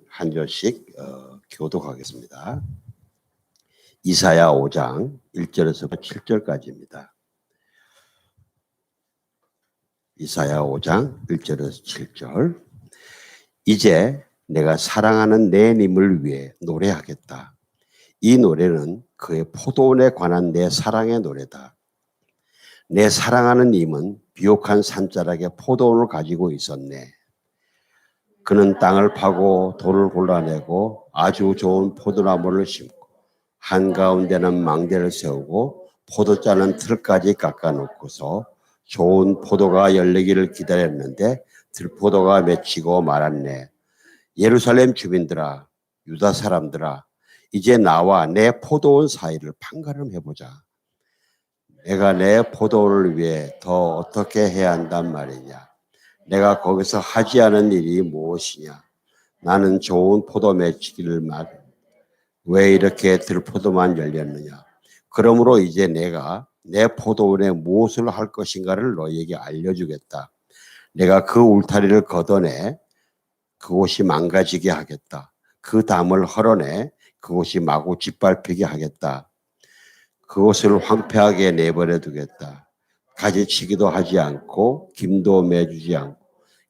한 절씩 교독하겠습니다. 이사야 5장 1절에서 7절까지입니다. 이사야 5장 1절에서 7절. 이제 내가 사랑하는 내 님을 위해 노래하겠다. 이 노래는 그의 포도원에 관한 내 사랑의 노래다. 내 사랑하는 님은 비옥한 산자락에 포도원을 가지고 있었네. 그는 땅을 파고 돌을 골라내고 아주 좋은 포도나무를 심고 한가운데는 망대를 세우고 포도짜는 틀까지 깎아놓고서 좋은 포도가 열리기를 기다렸는데 들포도가 맺히고 말았네. 예루살렘 주민들아, 유다 사람들아, 이제 나와 내 포도원 사이를 판가름해보자. 내가 내 포도원을 위해 더 어떻게 해야 한단 말이냐. 내가 거기서 하지 않은 일이 무엇이냐. 나는 좋은 포도 맺히기를 왜 이렇게 들포도만 열렸느냐. 그러므로 이제 내가 내 포도원에 무엇을 할 것인가를 너희에게 알려주겠다. 내가 그 울타리를 걷어내 그곳이 망가지게 하겠다. 그 담을 헐어내 그곳이 마구 짓밟히게 하겠다. 그곳을 황폐하게 내버려 두겠다. 가지치기도 하지 않고 김도 매주지 않고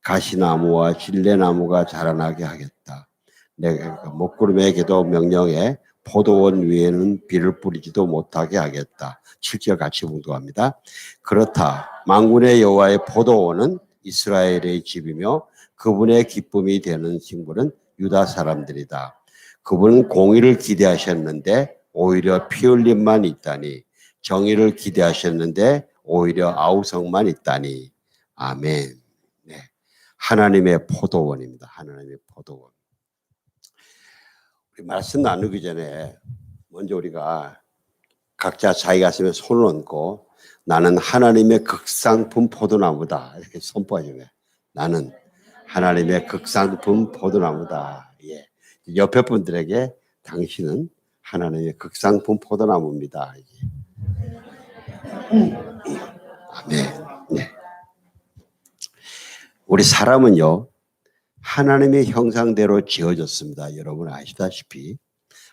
가시나무와 진레나무가 자라나게 하겠다. 내가 먹구름에게도 명령해 포도원 위에는 비를 뿌리지도 못하게 하겠다. 7절 같이 봉독합니다. 그렇다. 만군의 여호와의 포도원은 이스라엘의 집이며 그분의 기쁨이 되는 식물은 유다 사람들이다. 그분은 공의를 기대하셨는데 오히려 피 흘림만 있다니, 정의를 기대하셨는데 오히려 아우성만 있다니. 아멘. 네. 하나님의 포도원입니다. 하나님의 포도원. 우리 말씀 나누기 전에 먼저 우리가 각자 자기 가슴에 손을 얹고 나는 하나님의 극상품 포도나무다. 이렇게 선포하잖아요. 나는 하나님의 극상품 포도나무다. 예. 옆에 분들에게 당신은 하나님의 극상품 포도나무입니다. 아멘. 네. 우리 사람은요, 하나님의 형상대로 지어졌습니다. 여러분 아시다시피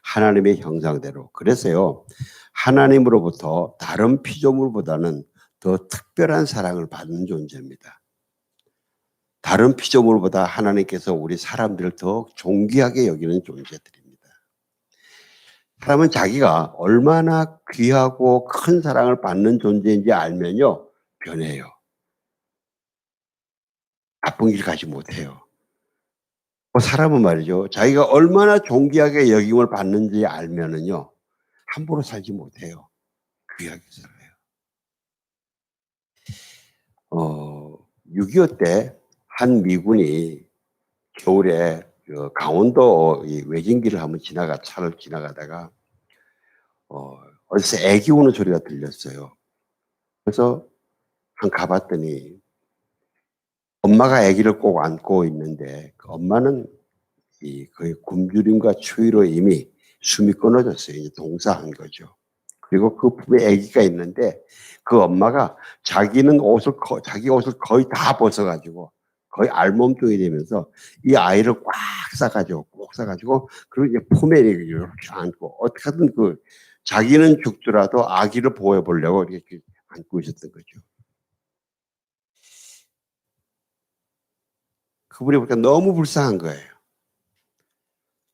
하나님의 형상대로. 그래서요, 하나님으로부터 다른 피조물보다는 더 특별한 사랑을 받는 존재입니다. 다른 피조물보다 하나님께서 우리 사람들을 더 존귀하게 여기는 존재들입니다. 사람은 자기가 얼마나 귀하고 큰 사랑을 받는 존재인지 알면요, 변해요. 나쁜 길 가지 못해요. 사람은 말이죠. 자기가 얼마나 존귀하게 여김을 받는지 알면은요, 함부로 살지 못해요. 귀하게 살아요. 6.25 때 한 미군이 겨울에 강원도 외진길을 한번 차를 지나가다가, 어디서 애기 우는 소리가 들렸어요. 그래서 가봤더니 엄마가 아기를 꼭 안고 있는데 그 엄마는 거의 굶주림과 추위로 이미 숨이 끊어졌어요. 이제 동사한 거죠. 그리고 그 품에 아기가 있는데 그 엄마가 자기 옷을 거의 다 벗어가지고 거의 알몸뚱이 되면서 이 아이를 꼭 싸가지고 그리고 이제 품에 이렇게 안고 어떻게든 자기는 죽더라도 아기를 보호해 보려고 이렇게 안고 있었던 거죠. 그분이 보니까 너무 불쌍한 거예요.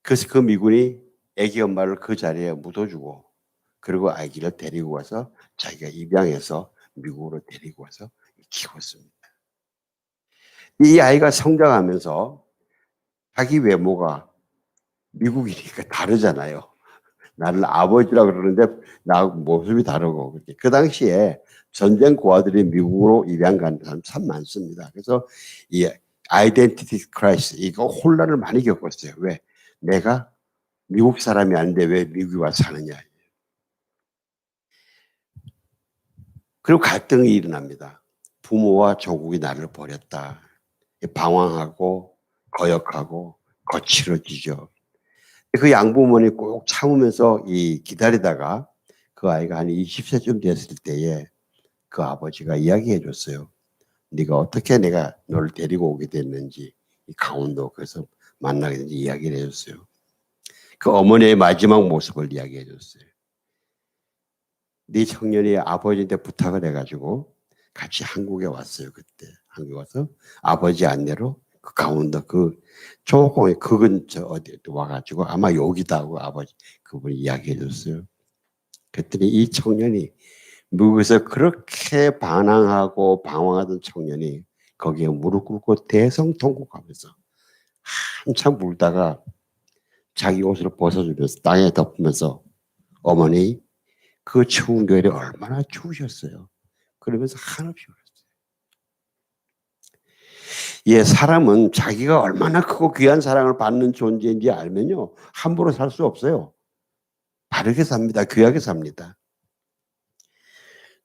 그래서 그 미군이 아기 엄마를 그 자리에 묻어주고 그리고 아기를 데리고 와서 자기가 입양해서 미국으로 데리고 와서 키웠습니다. 이 아이가 성장하면서 자기 외모가 미국이니까 다르잖아요. 나를 아버지라고 그러는데 나 모습이 다르고. 그 당시에 전쟁 고아들이 미국으로 입양 간 사람 참 많습니다. 그래서 이 아이덴티티 크라이시스 이거 혼란을 많이 겪었어요. 왜? 내가 미국 사람이 아닌데 왜 미국에 와서 사느냐. 그리고 갈등이 일어납니다. 부모와 조국이 나를 버렸다. 방황하고 거역하고 거칠어지죠. 그 양부모니 꼭 참으면서 기다리다가 그 아이가 한 20세쯤 됐을 때에 그 아버지가 이야기해 줬어요. 네가 어떻게 내가 너를 데리고 오게 됐는지 이 강원도 그래서 만나게 된지 이야기를 해줬어요. 그 어머니의 마지막 모습을 이야기해 줬어요. 네 청년이 아버지한테 부탁을 해가지고 같이 한국에 왔어요. 그때 한국에 와서 아버지 안내로 그 강원도 그 조금 그 근처 어디 와가지고 아마 여기다 하고 아버지 그분이 이야기해 줬어요. 그랬더니 이 청년이 미국에서 그렇게 반항하고 방황하던 청년이 거기에 무릎 꿇고 대성통곡하면서 한참 울다가 자기 옷을 벗어주면서 땅에 덮으면서 어머니 그 추운 겨울에 얼마나 추우셨어요. 그러면서 한없이 울었어요. 예, 사람은 자기가 얼마나 크고 귀한 사랑을 받는 존재인지 알면요. 함부로 살 수 없어요. 바르게 삽니다. 귀하게 삽니다.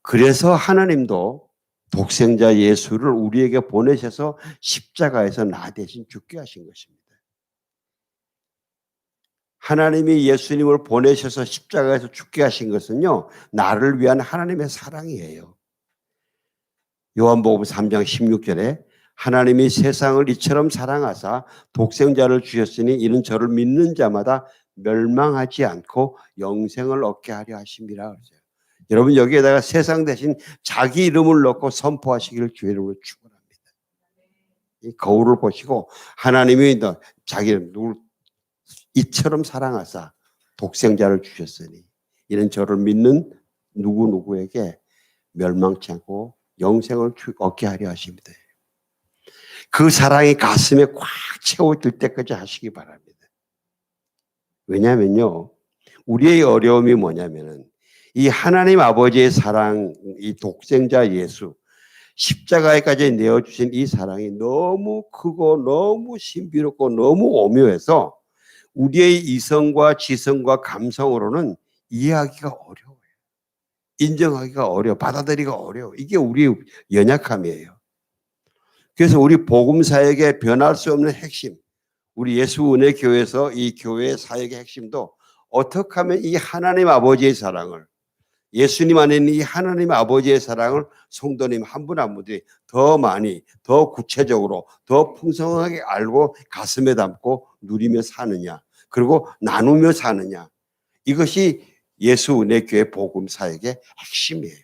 그래서 하나님도 독생자 예수를 우리에게 보내셔서 십자가에서 나 대신 죽게 하신 것입니다. 하나님이 예수님을 보내셔서 십자가에서 죽게 하신 것은요. 나를 위한 하나님의 사랑이에요. 요한복음 3장 16절에 하나님이 세상을 이처럼 사랑하사 독생자를 주셨으니 이는 저를 믿는 자마다 멸망하지 않고 영생을 얻게 하려 하심이라 그러죠. 여러분 여기에다가 세상 대신 자기 이름을 넣고 선포하시기를 주의 이름으로 축원합니다. 이 거울을 보시고 하나님이 자기 누굴 이처럼 사랑하사 독생자를 주셨으니 이는 저를 믿는 누구누구에게 멸망치 않고 영생을 얻게 하려 하십니다. 그 사랑이 가슴에 꽉 채워질 때까지 하시기 바랍니다. 왜냐하면요. 우리의 어려움이 뭐냐면은 이 하나님 아버지의 사랑, 이 독생자 예수, 십자가에까지 내어주신 이 사랑이 너무 크고 너무 신비롭고 너무 오묘해서 우리의 이성과 지성과 감성으로는 이해하기가 어려워요. 인정하기가 어려워. 받아들이기가 어려워. 이게 우리의 연약함이에요. 그래서 우리 복음사역의 변할 수 없는 핵심, 우리 예수은혜교회에서 이 교회의 사역의 핵심도 어떻게 하면 이 하나님 아버지의 사랑을 예수님 안에 있는 이 하나님 아버지의 사랑을 성도님 한 분 한 분들이 더 많이, 더 구체적으로, 더 풍성하게 알고 가슴에 담고 누리며 사느냐, 그리고 나누며 사느냐. 이것이 예수은혜교회 복음사역의 핵심이에요.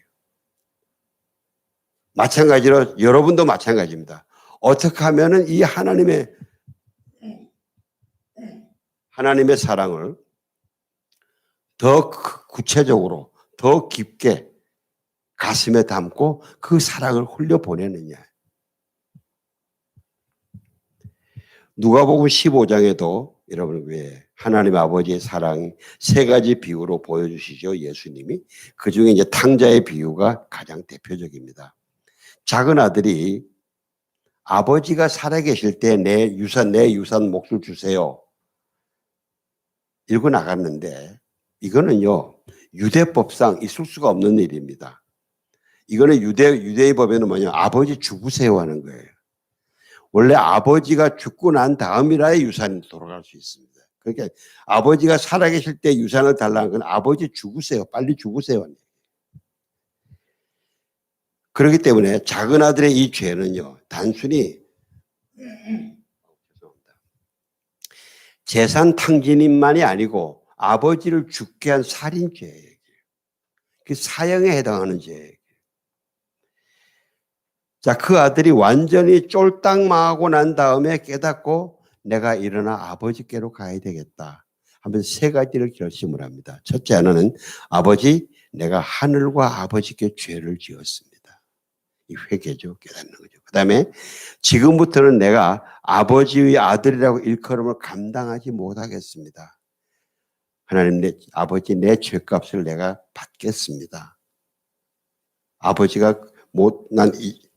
마찬가지로 여러분도 마찬가지입니다. 어떻게 하면은 이 하나님의 사랑을 더 구체적으로, 더 깊게 가슴에 담고 그 사랑을 흘려보내느냐. 누가복음 15장에도 여러분 왜 하나님 아버지의 사랑 세 가지 비유로 보여주시죠. 예수님이. 그중에 이제 탕자의 비유가 가장 대표적입니다. 작은 아들이 아버지가 살아계실 때 내 유산 몫을 주세요. 읽고 나갔는데 이거는요. 유대법상 있을 수가 없는 일입니다. 이거는 유대의 법에는 뭐냐 아버지 죽으세요 하는 거예요. 원래 아버지가 죽고 난 다음이라야 유산이 돌아갈 수 있습니다. 그러니까 아버지가 살아계실 때 유산을 달라는 건 아버지 죽으세요. 빨리 죽으세요. 그렇기 때문에 작은 아들의 이 죄는요. 단순히 재산 탕진인만이 아니고 아버지를 죽게 한 살인죄예요. 그 사형에 해당하는 죄예요. 자, 그 아들이 완전히 쫄딱 망하고 난 다음에 깨닫고 내가 일어나 아버지께로 가야 되겠다 하면서 세 가지를 결심을 합니다. 첫째 하나는 아버지 내가 하늘과 아버지께 죄를 지었습니다. 이 회개죠. 깨닫는 거죠. 그 다음에 지금부터는 내가 아버지의 아들이라고 일컬음을 감당하지 못하겠습니다. 하나님 아버지 내 죄값을 내가 받겠습니다. 아버지가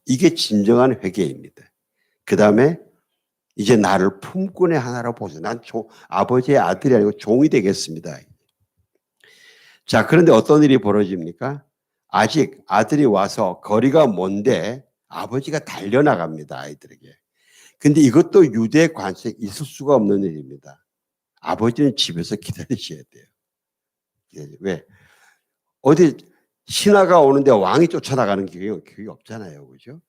이게 진정한 회개입니다. 그 다음에 이제 나를 품꾼의 하나로 보세요. 난 아버지의 아들이 아니고 종이 되겠습니다. 자, 그런데 어떤 일이 벌어집니까? 아직 아들이 와서 거리가 먼데 아버지가 달려나갑니다. 아이들에게. 근데 이것도 유대 관습에 있을 수가 없는 일입니다. 아버지는 집에서 기다리셔야 돼요. 왜? 어디 신하가 오는데 왕이 쫓아나가는 기회가 없잖아요. 그죠?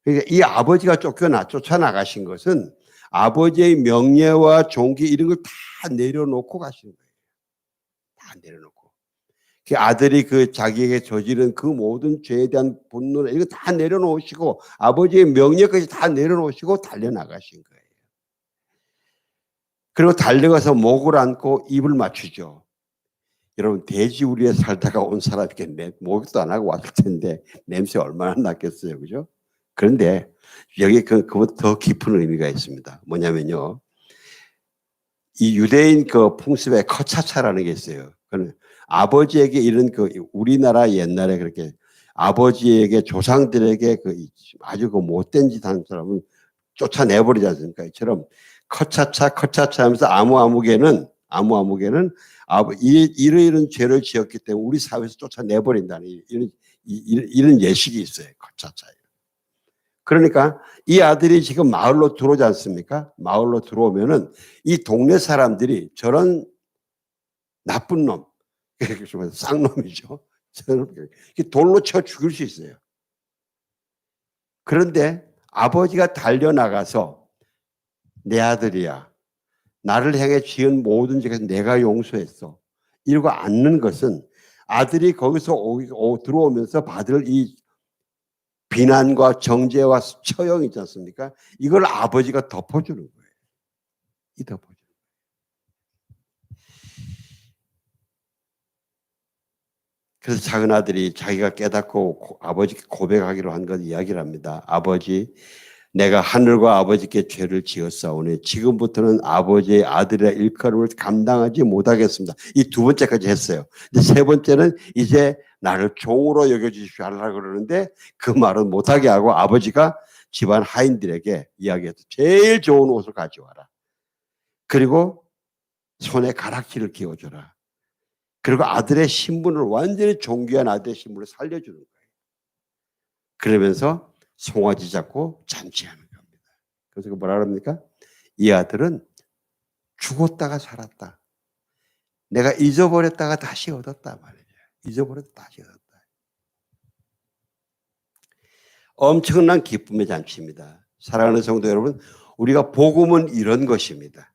그러니까 이 아버지가 쫓아나가신 것은 아버지의 명예와 존귀 이런 걸 다 내려놓고 가신 거예요. 다 내려놓고. 그 아들이 그 자기에게 저지른 그 모든 죄에 대한 분노나 이거 다 내려놓으시고 아버지의 명예까지 다 내려놓으시고 달려나가신 거예요. 그리고 달려가서 목을 안고 입을 맞추죠. 여러분 돼지우리에 살다가 온 사람에게 목욕도 안 하고 왔을 텐데 냄새 얼마나 났겠어요, 그죠? 그런데 여기 그보다 더 깊은 의미가 있습니다. 뭐냐면요, 이 유대인 그 풍습에 커차차라는 게 있어요. 그는 아버지에게 이런 그 우리나라 옛날에 그렇게 아버지에게 조상들에게 그 아주 그 못된 짓 하는 사람은 쫓아내버리지 않습니까? 이처럼 커차차 하면서 아무아무개는 이런 죄를 지었기 때문에 우리 사회에서 쫓아내버린다는 이런 예식이 있어요. 커차차예요. 그러니까 이 아들이 지금 마을로 들어오지 않습니까? 마을로 들어오면은 이 동네 사람들이 저런 나쁜 놈, 쌍놈이죠. 돌로 쳐 죽일 수 있어요. 그런데 아버지가 달려나가서 내 아들이야. 나를 향해 지은 모든 죄가 내가 용서했어. 이러고 앉는 것은 아들이 거기서 들어오면서 받을 이 비난과 정죄와 처형 있지 않습니까? 이걸 아버지가 덮어주는 거예요. 이 덮어주는 거예요. 그래서 작은 아들이 자기가 깨닫고 아버지께 고백하기로 한 것 이야기를 합니다. 아버지, 내가 하늘과 아버지께 죄를 지었사오니 지금부터는 아버지의 아들의 일컬음을 감당하지 못하겠습니다. 이 두 번째까지 했어요. 근데 세 번째는 이제 나를 종으로 여겨주십시오 하려고 그러는데 그 말은 못하게 하고 아버지가 집안 하인들에게 이야기해서 제일 좋은 옷을 가져와라. 그리고 손에 가락지를 끼워줘라. 그리고 아들의 신분을 완전히 존귀한 아들의 신분을 살려주는 거예요. 그러면서 송아지 잡고 잔치하는 겁니다. 그래서 뭐라 그럽니까? 이 아들은 죽었다가 살았다. 내가 잊어버렸다가 다시 얻었다 말이에요. 잊어버렸다 다시 얻었다. 엄청난 기쁨의 잔치입니다. 사랑하는 성도 여러분, 우리가 복음은 이런 것입니다.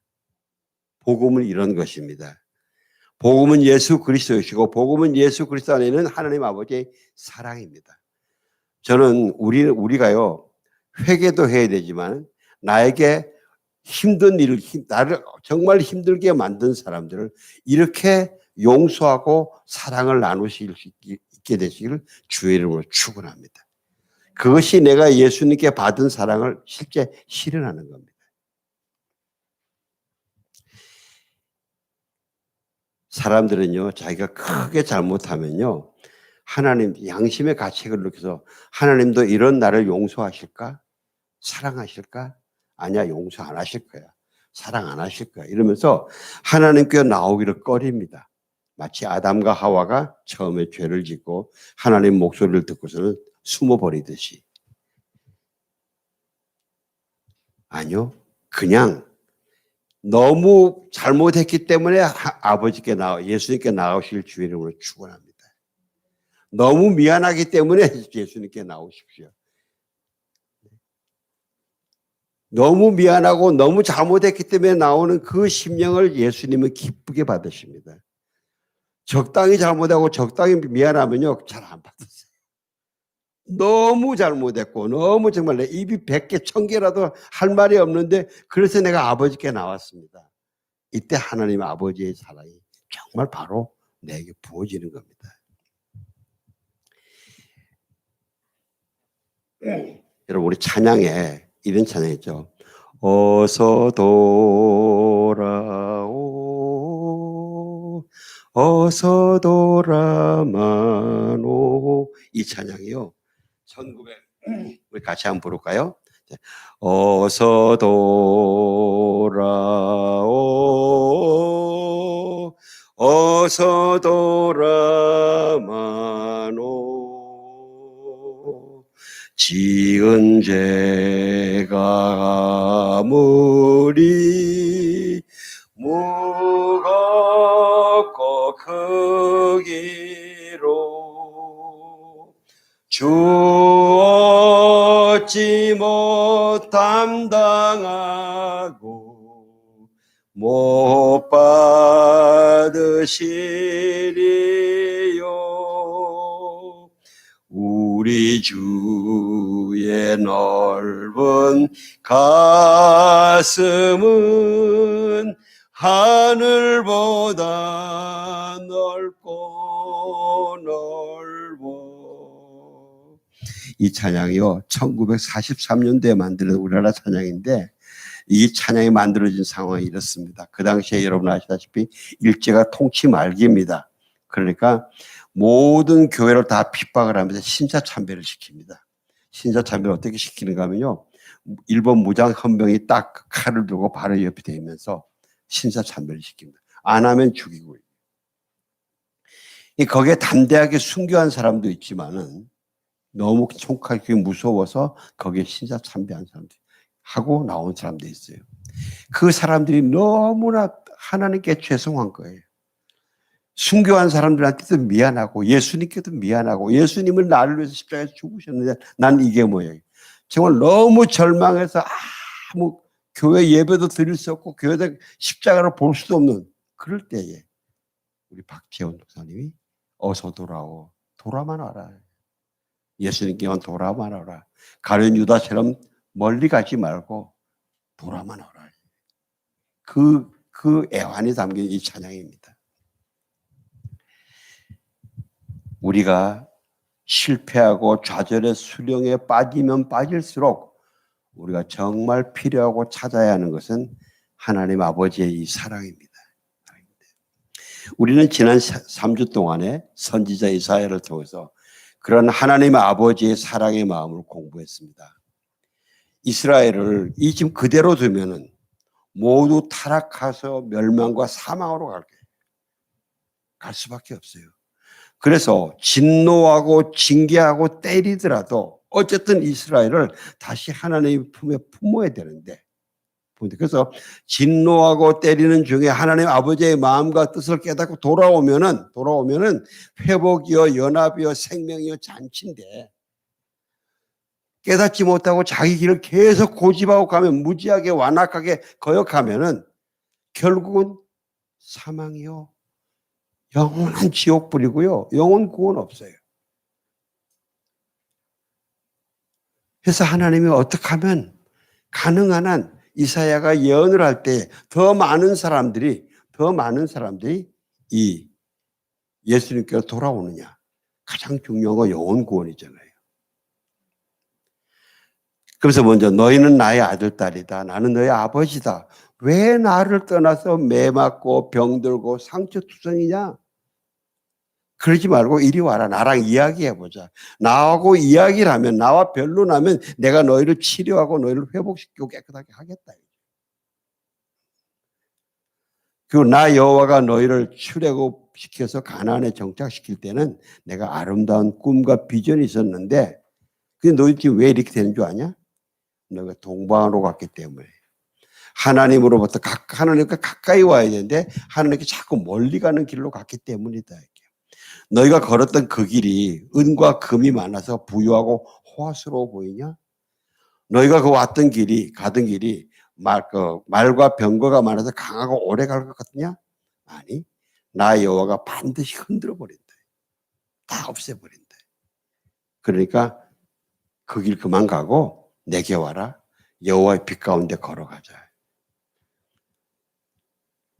복음은 이런 것입니다. 복음은 예수 그리스도이시고 복음은 예수 그리스도 안에 있는 하나님 아버지의 사랑입니다. 저는 우리가요 회개도 해야 되지만 나에게 힘든 일을 나를 정말 힘들게 만든 사람들을 이렇게 용서하고 사랑을 나누실 수 있게 되시기를 주의 이름으로 축원합니다. 그것이 내가 예수님께 받은 사랑을 실제 실현하는 겁니다. 사람들은요 자기가 크게 잘못하면요 하나님 양심의 가책을 느껴서 하나님도 이런 나를 용서하실까? 사랑하실까? 아니야, 용서 안 하실 거야. 사랑 안 하실 거야. 이러면서 하나님께 나오기를 꺼립니다. 마치 아담과 하와가 처음에 죄를 짓고 하나님 목소리를 듣고서는 숨어버리듯이. 아니요. 그냥 너무 잘못했기 때문에 아버지께 예수님께 나오실 주의 이름으로 축원합니다. 너무 미안하기 때문에 예수님께 나오십시오. 너무 미안하고 너무 잘못했기 때문에 나오는 그 심령을 예수님은 기쁘게 받으십니다. 적당히 잘못하고 적당히 미안하면요 잘 안 받으세요. 너무 잘못했고 너무 정말 내 입이 100개 1000개라도 할 말이 없는데 그래서 내가 아버지께 나왔습니다. 이때 하나님 아버지의 사랑이 정말 바로 내게 부어지는 겁니다. 여러분 우리 찬양에 이런 찬양 있죠. 어서 돌아오 어서 돌아마노 이 찬양이요. 1900 우리 같이 한번 부를까요? 어서 돌아오 어서 돌아마노 지은 죄가 아무리 무겁고 크기로 주 얻지 담당하고 못 받으시리요. 우리 주의 넓은 가슴은 하늘보다 넓고 넓어. 이 찬양이요 1943년도에 만들어진 우리나라 찬양인데 이 찬양이 만들어진 상황이 이렇습니다. 그 당시에 여러분 아시다시피 일제가 통치 말기입니다. 그러니까 모든 교회를 다 핍박을 하면서 신사참배를 시킵니다. 신사참배를 어떻게 시키는가 하면요, 일본 무장헌병이 딱 칼을 들고 바로 옆에 대면서 신사참배를 시킵니다. 안 하면 죽이고. 거기에 담대하게 순교한 사람도 있지만은 너무 총칼이 무서워서 거기에 신사참배한 사람들 하고 나온 사람도 있어요. 그 사람들이 너무나 하나님께 죄송한 거예요. 순교한 사람들한테도 미안하고 예수님께도 미안하고 예수님은 나를 위해서 십자가에서 죽으셨는데 난 이게 뭐예요. 정말 너무 절망해서 아무 교회 예배도 드릴 수 없고 교회에 십자가를 볼 수도 없는 그럴 때에 우리 박재원 목사님이 어서 돌아오. 돌아만 와라. 예수님께만 돌아만 와라. 가룟 유다처럼 멀리 가지 말고 돌아만 와라. 그 애환이 담긴 이 찬양입니다. 우리가 실패하고 좌절의 수렁에 빠지면 빠질수록 우리가 정말 필요하고 찾아야 하는 것은 하나님 아버지의 이 사랑입니다. 우리는 지난 3주 동안에 선지자 이사야를 통해서 그런 하나님 아버지의 사랑의 마음을 공부했습니다. 이스라엘을 이 지금 그대로 두면은 모두 타락해서 멸망과 사망으로 갈 수밖에 없어요. 그래서 진노하고 징계하고 때리더라도 어쨌든 이스라엘을 다시 하나님의 품에 품어야 되는데, 그래서 진노하고 때리는 중에 하나님 아버지의 마음과 뜻을 깨닫고 돌아오면은 회복이요 연합이요 생명이요 잔치인데, 깨닫지 못하고 자기 길을 계속 고집하고 가면, 무지하게 완악하게 거역하면은 결국은 사망이요 영원한 지옥불이고요 영원 구원 없어요. 그래서 하나님이 어떻게 하면 가능한 한 이사야가 예언을 할 때 더 많은 사람들이 이 예수님께로 돌아오느냐. 가장 중요한 건 영원 구원이잖아요. 그래서 먼저 너희는 나의 아들, 딸이다. 나는 너의 아버지다. 왜 나를 떠나서 매 맞고 병들고 상처투성이냐? 그러지 말고 이리 와라. 나랑 이야기해보자. 나하고 이야기를 하면, 나와 변론하면 내가 너희를 치료하고 너희를 회복시키고 깨끗하게 하겠다. 그리고 나 여호와가 너희를 출애굽시켜서 가나안에 정착시킬 때는 내가 아름다운 꿈과 비전이 있었는데, 근데 너희 지금 왜 이렇게 되는 줄 아냐? 너희가 동방으로 갔기 때문에. 하나님으로부터 하나님과 가까이 와야 되는데 하나님께 자꾸 멀리 가는 길로 갔기 때문이다. 너희가 걸었던 그 길이 은과 금이 많아서 부유하고 호화스러워 보이냐? 너희가 가던 길이 말과 병거가 많아서 강하고 오래 갈 것 같냐? 아니, 나 여호와가 반드시 흔들어 버린다. 다 없애버린다. 그러니까 그 길 그만 가고 내게 와라. 여호와의 빛 가운데 걸어가자.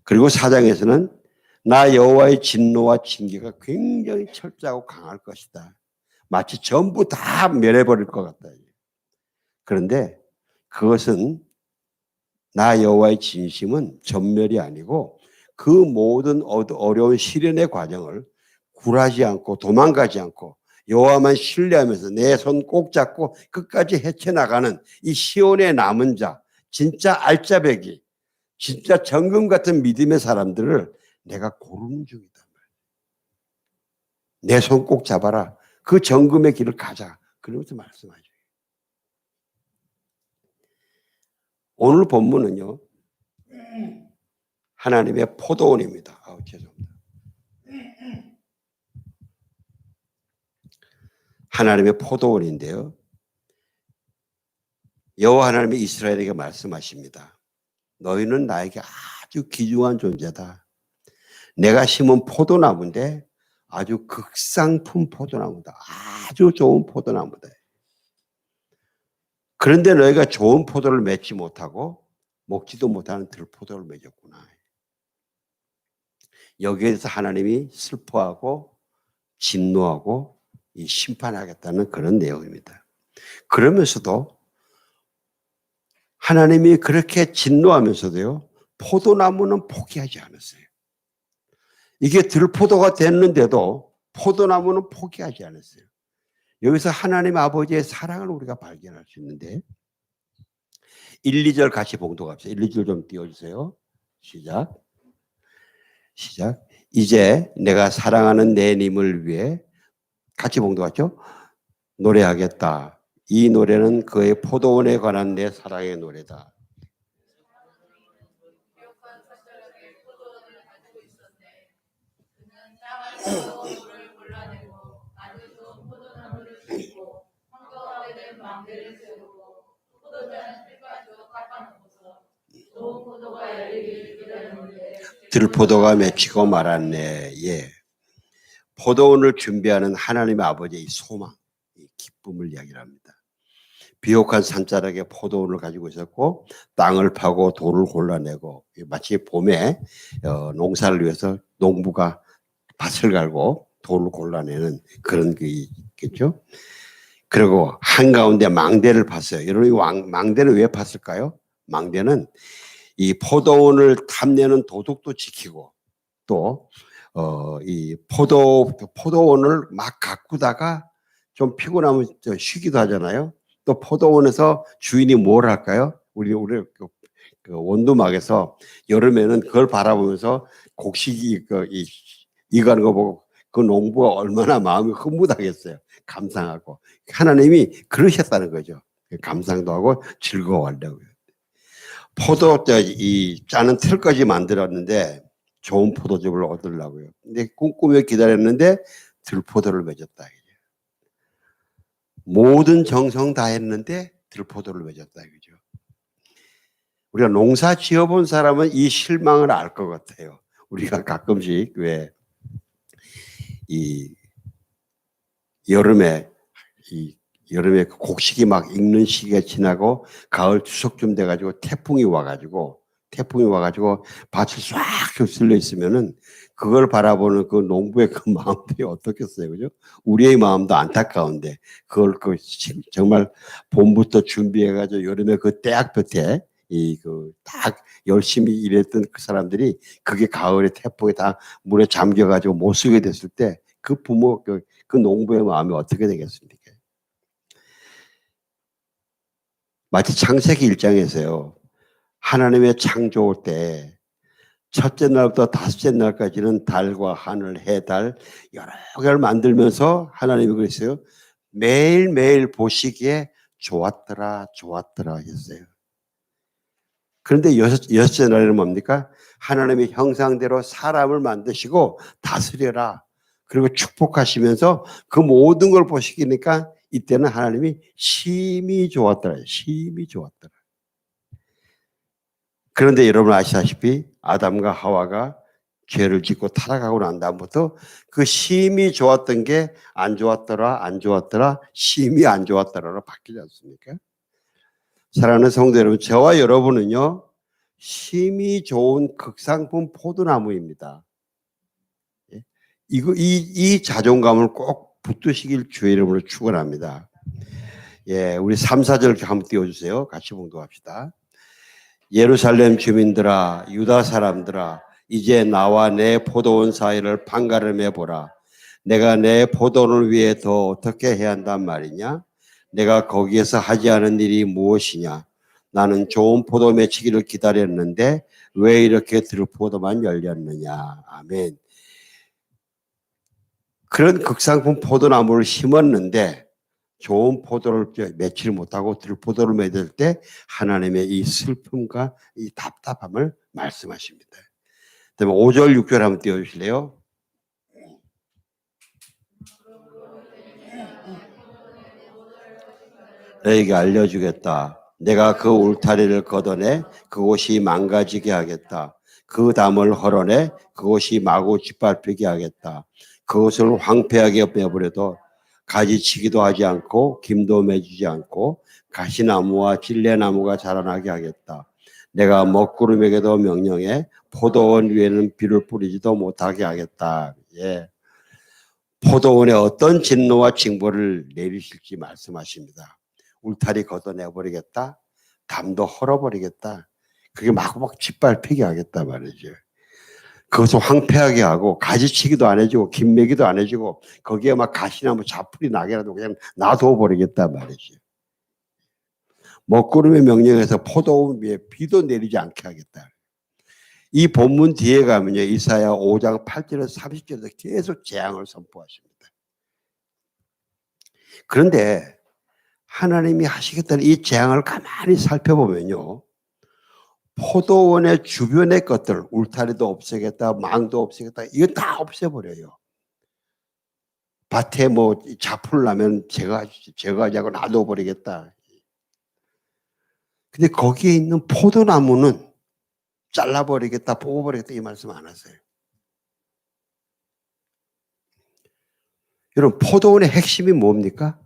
그리고 4장에서는 나 여호와의 진노와 징계가 굉장히 철저하고 강할 것이다. 마치 전부 다 멸해버릴 것 같다. 그런데 그것은 나 여호와의 진심은 전멸이 아니고 그 모든 어려운 시련의 과정을 굴하지 않고 도망가지 않고 여호와만 신뢰하면서 내 손 꼭 잡고 끝까지 헤쳐나가는 이 시온의 남은 자, 진짜 알짜배기, 진짜 정금 같은 믿음의 사람들을 내가 고르는 중이다. 내 손 꼭 잡아라. 그 정금의 길을 가자. 그러면서 말씀하죠. 오늘 본문은요, 하나님의 포도원입니다. 죄송합니다. 하나님의 포도원인데요. 여호와 하나님이 이스라엘에게 말씀하십니다. 너희는 나에게 아주 귀중한 존재다. 내가 심은 포도나무인데 아주 극상품 포도나무다. 아주 좋은 포도나무다. 그런데 너희가 좋은 포도를 맺지 못하고 먹지도 못하는 들포도를 맺었구나. 여기에 대해서 하나님이 슬퍼하고 진노하고 심판하겠다는 그런 내용입니다. 그러면서도 하나님이 그렇게 진노하면서도요, 포도나무는 포기하지 않았어요. 이게 들포도가 됐는데도 포도나무는 포기하지 않았어요. 여기서 하나님 아버지의 사랑을 우리가 발견할 수 있는데 1, 2절 같이 봉독합시다. 1, 2절 좀 띄워주세요. 시작. 이제 내가 사랑하는 내 님을 위해 같이 봉독하죠. 노래하겠다. 이 노래는 그의 포도원에 관한 내 사랑의 노래다. 들포도가 맺히고 말았네. 예. 포도원을 준비하는 하나님의 아버지의 소망, 기쁨을 이야기합니다. 비옥한 산자락에 포도원을 가지고 있었고 땅을 파고 돌을 골라내고 마치 봄에 농사를 위해서 농부가 밭을 갈고 돌을 골라내는 그런 게 있겠죠. 그리고 한가운데 망대를 팠어요. 여러분 망대는 왜 팠을까요? 망대는 이 포도원을 탐내는 도둑도 지키고 또 이 포도원을 막 가꾸다가 좀 피곤하면 쉬기도 하잖아요. 또 포도원에서 주인이 뭘 할까요? 우리 그 원두막에서 여름에는 그걸 바라보면서 곡식이 이거 하는 거 보고 그 농부가 얼마나 마음이 흐뭇하겠어요. 감상하고 하나님이 그러셨다는 거죠. 감상도 하고 즐거워하려고요. 포도 이 짜는 틀까지 만들었는데 좋은 포도즙을 얻으려고요. 근데 꿈꾸며 기다렸는데 들포도를 맺었다. 모든 정성 다 했는데 들포도를 맺었다. 그죠? 우리가 농사 지어본 사람은 이 실망을 알 것 같아요. 우리가 가끔씩 왜 이 여름에 여름에 곡식이 막 익는 시기가 지나고 가을 추석쯤 돼가지고 태풍이 와가지고 밭을 싹 휩쓸려 있으면은 그걸 바라보는 그 농부의 그 마음들이 어떻겠어요, 그죠? 우리의 마음도 안타까운데 그걸 정말 봄부터 준비해가지고 여름에 그 때학볕에 딱 열심히 일했던 그 사람들이 그게 가을에 태풍에 다 물에 잠겨가지고 못 쓰게 됐을 때 그 부모 그 농부의 마음이 어떻게 되겠습니까? 마치 창세기 1장에서요. 하나님의 창조 때 첫째 날부터 다섯째 날까지는 달과 하늘, 해, 달 여러 개를 만들면서 하나님이 그랬어요. 매일매일 보시기에 좋았더라 했어요. 그런데 여섯째 날에는 뭡니까? 하나님의 형상대로 사람을 만드시고 다스려라. 그리고 축복하시면서 그 모든 걸 보시니까 이때는 하나님이 심히 좋았더라. 심히 좋았더라. 그런데 여러분 아시다시피 아담과 하와가 죄를 짓고 타락하고 난 다음부터 그 심히 좋았던 게 안 좋았더라, 심히 안 좋았더라로 바뀌지 않습니까? 사랑하는 성도 여러분, 저와 여러분은요, 심히 좋은 극상품 포도나무입니다. 이 자존감을 꼭 붙드시길 주의 이름으로 축원합니다. 예, 우리 3, 4절 한번 띄워주세요. 같이 봉독합시다. 예루살렘 주민들아, 유다 사람들아, 이제 나와 내 포도원 사이를 판가름해 보라. 내가 내 포도원을 위해 더 어떻게 해야 한단 말이냐? 내가 거기에서 하지 않은 일이 무엇이냐? 나는 좋은 포도 맺히기를 기다렸는데 왜 이렇게 들포도만 열렸느냐? 아멘. 그런 극상품 포도나무를 심었는데 좋은 포도를 맺지를 못하고 들포도를 맺을 때 하나님의 이 슬픔과 이 답답함을 말씀하십니다. 그다음에 5절, 6절 한번 띄워주실래요? 너에게 알려주겠다. 내가 그 울타리를 걷어내 그곳이 망가지게 하겠다. 그 담을 헐어내 그곳이 마구 짓밟히게 하겠다. 그것을 황폐하게 내버려도 가지치기도 하지 않고 김도 맺지 않고 가시나무와 질레나무가 자라나게 하겠다. 내가 먹구름에게도 명령해 포도원 위에는 비를 뿌리지도 못하게 하겠다. 예. 포도원에 어떤 진노와 징벌을 내리실지 말씀하십니다. 울타리 걷어내버리겠다. 담도 헐어버리겠다. 그게 막 짓밟히게 하겠다 말이죠. 그것을 황폐하게 하고 가지치기도 안 해주고 김매기도 안 해주고 거기에 막 가시나무 자풀이 나게라도 그냥 놔둬버리겠다 말이죠. 먹구름의 명령에서 포도원 위에 비도 내리지 않게 하겠다. 이 본문 뒤에 가면요. 이사야 5장 8절에서 30절에서 계속 재앙을 선포하십니다. 그런데 하나님이 하시겠다는 이 재앙을 가만히 살펴보면요. 포도원의 주변의 것들, 울타리도 없애겠다, 망도 없애겠다, 이건 다 없애버려요. 밭에 뭐 자풀 나면 제거하지 않고 놔둬버리겠다. 근데 거기에 있는 포도나무는 잘라버리겠다, 뽑아버리겠다 이 말씀 안 하세요. 여러분 포도원의 핵심이 뭡니까?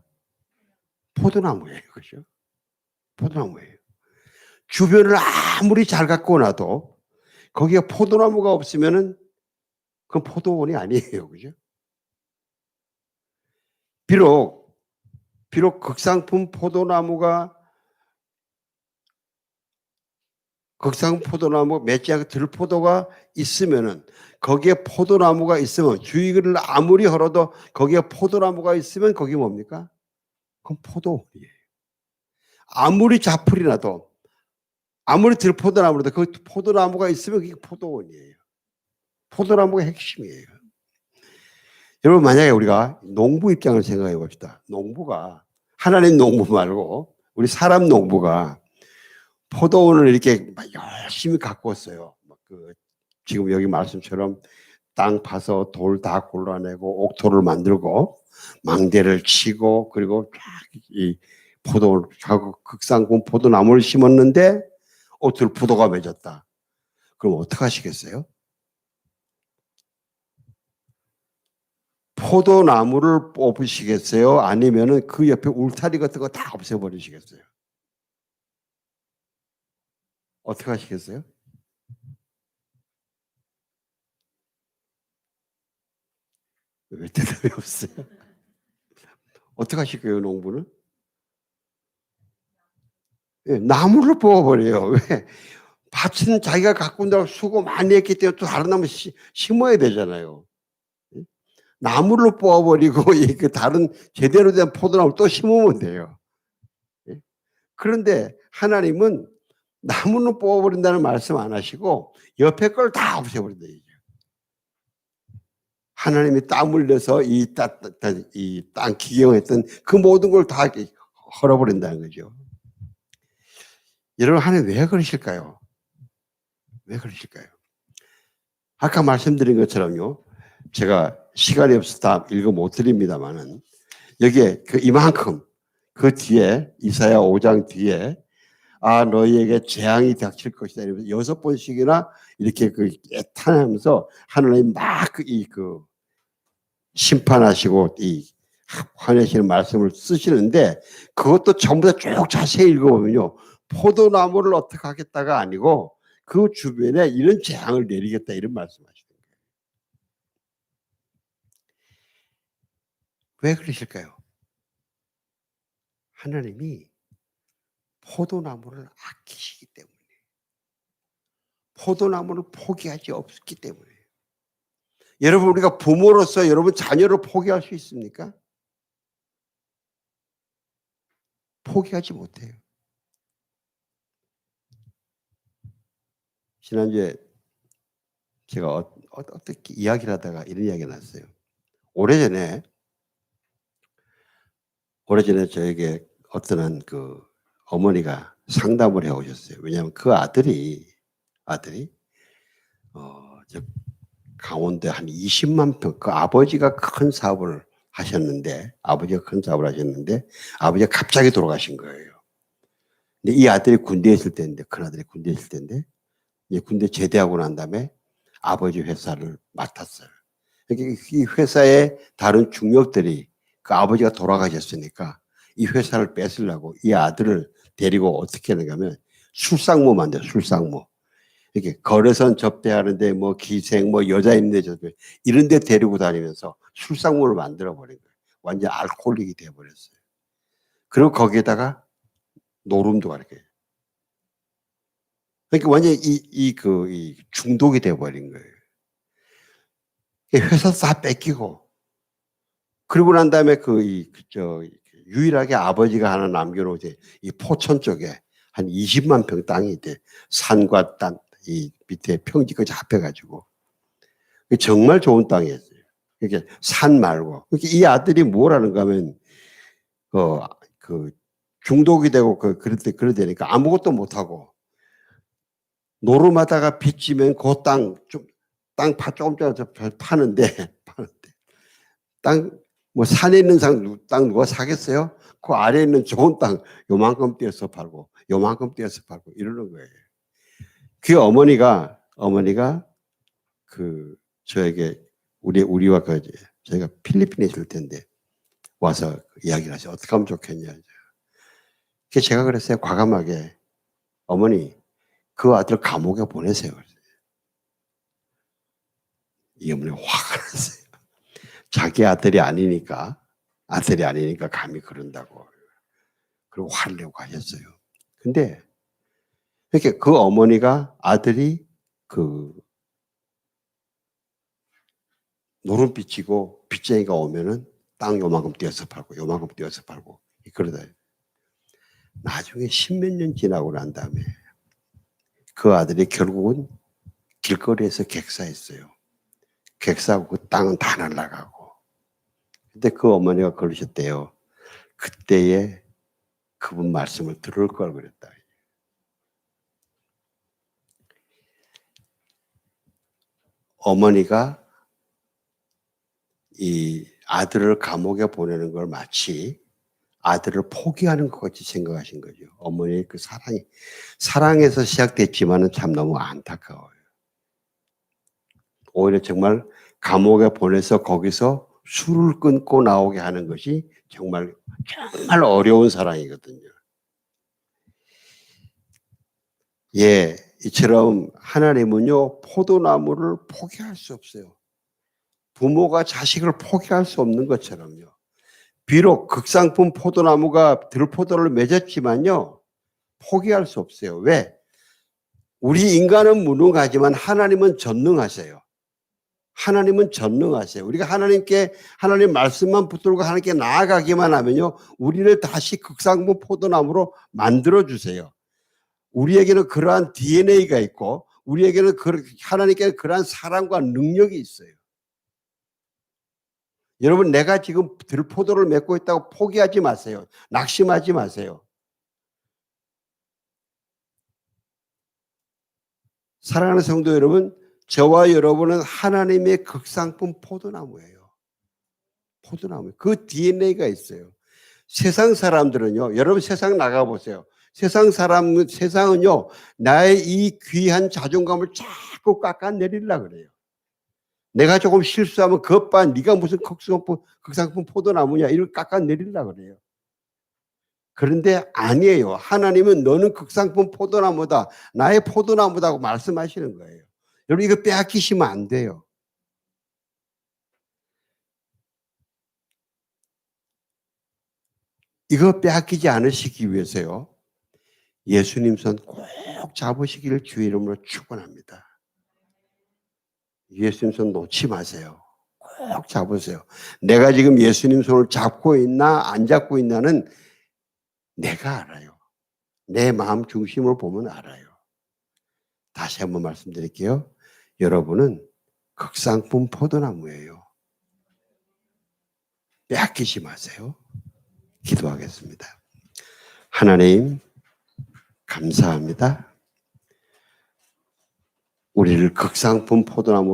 포도나무예요. 그죠? 포도나무예요. 주변을 아무리 잘 갖고 놔도 거기에 포도나무가 없으면은 그건 포도원이 아니에요. 그죠? 비록 극상품 포도나무 맺지 않고 들포도가 있으면은 거기에 포도나무가 있으면 주위를 아무리 헐어도 거기에 포도나무가 있으면 거기 뭡니까? 그건 포도원이에요. 아무리 자풀이 나도 아무리 들포도나무라도 그 포도나무가 있으면 그게 포도원이에요. 포도나무가 핵심이에요. 여러분 만약에 우리가 농부 입장을 생각해 봅시다. 농부가 하나님 농부 말고 우리 사람 농부가 포도원을 이렇게 열심히 가꾸었어요. 지금 여기 말씀처럼 땅 파서 돌 다 골라내고 옥토를 만들고 망대를 치고 그리고 이 포도 극상품 포도나무를 심었는데 들포도가 맺었다. 그럼 어떻게 하시겠어요? 포도나무를 뽑으시겠어요? 아니면은 그 옆에 울타리 같은 거 다 없애버리시겠어요? 어떻게 하시겠어요? 왜 대답이 없어요? 어떻게 하실 거예요, 농부는? 예, 나무를 뽑아버려요. 왜? 밭은 자기가 갖고 온다고 수고 많이 했기 때문에 또 다른 나무 심어야 되잖아요. 나무를 뽑아버리고 그 다른 제대로 된 포도나무를 또 심으면 돼요. 그런데 하나님은 나무는 뽑아버린다는 말씀 안 하시고 옆에 걸 다 없애버린다. 하나님이 땀 흘려서 이 땅 기경했던 그 모든 걸 다 헐어버린다는 거죠. 여러분 하나님 왜 그러실까요? 왜 그러실까요? 아까 말씀드린 것처럼요. 제가 시간이 없어서 다 읽어 못 드립니다만은 여기에 이만큼 그 뒤에 이사야 5장 뒤에 너희에게 재앙이 닥칠 것이다 이러면서 6번씩이나 이렇게 애탄하면서 하나님 막 심판하시고 화내시는 말씀을 쓰시는데 그것도 전부 다 쭉 자세히 읽어보면요. 포도나무를 어떻게 하겠다가 아니고 그 주변에 이런 재앙을 내리겠다 이런 말씀하시는 거예요. 왜 그러실까요? 하나님이 포도나무를 아끼시기 때문에 포도나무를 포기하지 없기 때문에 여러분 우리가 부모로서 여러분 자녀를 포기할 수 있습니까? 포기하지 못해요. 지난주에 제가 어떻게 이야기를 하다가 이런 이야기가 났어요. 오래전에 저에게 어떤 어머니가 상담을 해오셨어요. 왜냐하면 그 아들이 강원도에 한 20만 평, 그 아버지가 큰 사업을 하셨는데 아버지가 갑자기 돌아가신 거예요. 근데 이 아들이 군대에 있을 때인데, 큰 아들이 군대에 있을 때인데, 이제 군대 제대하고 난 다음에 아버지 회사를 맡았어요. 이 회사의 다른 중역들이 그 아버지가 돌아가셨으니까 이 회사를 뺏으려고 이 아들을 데리고 어떻게 하는가 하면 술상무 만들어요. 술상무. 이렇게 거래선 접대하는데 뭐 기생 뭐 여자 임대 접대 이런 데 데리고 다니면서 술상무를 만들어 버린 거예요. 완전 알코올릭이 돼 버렸어요. 그리고 거기에다가 노름도 가르쳐요. 그러니까 완전 이 중독이 돼 버린 거예요. 회사 다 뺏기고 그러고 난 다음에 유일하게 아버지가 하나 남겨놓은 이 포천 쪽에 한 20만 평 땅이 있대. 산과 땅, 이 밑에 평지까지 합해가지고. 정말 좋은 땅이었어요. 이렇게 산 말고. 이 아들이 뭘 하는가 하면, 그 중독이 되고 그러되니까 아무것도 못하고 노름하다가 빚지면 그 땅 조금 파는데, 뭐 산에 있는 땅 누가 사겠어요? 그 아래에 있는 좋은 땅 요만큼 떼어서 팔고 요만큼 떼어서 팔고 이러는 거예요. 그 어머니가 그 저에게 우리와 저희가 필리핀에 있을 텐데 와서 이야기를 하셔. 어떻게 하면 좋겠냐. 그래서 제가 그랬어요. 과감하게 어머니 그 아들 감옥에 보내세요. 이 어머니 화가 났어요. 자기 아들이 아니니까 감히 그런다고. 그리고 화를 내고 가셨어요. 근데 이렇게 그 어머니가 아들이 노름 빚지고 빚쟁이가 오면은 땅 요만큼 떼어서 팔고 요만큼 떼어서 팔고 그러다 나중에 십몇 년 지나고 난 다음에 그 아들이 결국은 길거리에서 객사했어요. 객사하고 그 땅은 다 날라가고. 근데 그 어머니가 그러셨대요. 그때에 그분 말씀을 들을 걸 그랬다. 어머니가 이 아들을 감옥에 보내는 걸 마치 아들을 포기하는 것 같이 생각하신 거죠. 어머니의 그 사랑에서 시작됐지만은 참 너무 안타까워요. 오히려 정말 감옥에 보내서 거기서 술을 끊고 나오게 하는 것이 정말 어려운 사랑이거든요. 예, 이처럼 하나님은요, 포도나무를 포기할 수 없어요. 부모가 자식을 포기할 수 없는 것처럼요. 비록 극상품 포도나무가 들포도를 맺었지만요, 포기할 수 없어요. 왜? 우리 인간은 무능하지만 하나님은 전능하세요. 하나님은 전능하세요. 우리가 하나님 말씀만 붙들고 하나님께 나아가기만 하면요, 우리를 다시 극상품 포도나무로 만들어주세요. 우리에게는 그러한 DNA가 있고, 우리에게는 하나님께는 그러한 사랑과 능력이 있어요. 여러분, 내가 지금 들포도를 맺고 있다고 포기하지 마세요. 낙심하지 마세요. 사랑하는 성도 여러분, 저와 여러분은 하나님의 극상품 포도나무예요. 포도나무. 그 DNA가 있어요. 세상 사람들은요, 여러분 세상 나가보세요. 세상은요, 나의 이 귀한 자존감을 자꾸 깎아내리려고 그래요. 내가 조금 실수하면 그것 봐, 네가 무슨 극상품 포도나무냐, 이걸 깎아내리려고 그래요. 그런데 아니에요. 하나님은 너는 극상품 포도나무다. 나의 포도나무다고 말씀하시는 거예요. 여러분 이거 빼앗기시면 안 돼요. 이거 빼앗기지 않으시기 위해서요. 예수님 손 꼭 잡으시기를 주의 이름으로 축원합니다. 예수님 손 놓지 마세요. 꼭 잡으세요. 내가 지금 예수님 손을 잡고 있나 안 잡고 있나는 내가 알아요. 내 마음 중심을 보면 알아요. 다시 한번 말씀드릴게요. 여러분은 극상품 포도나무예요. 빼앗기지 마세요. 기도하겠습니다. 하나님 감사합니다. 우리를 극상품 포도나무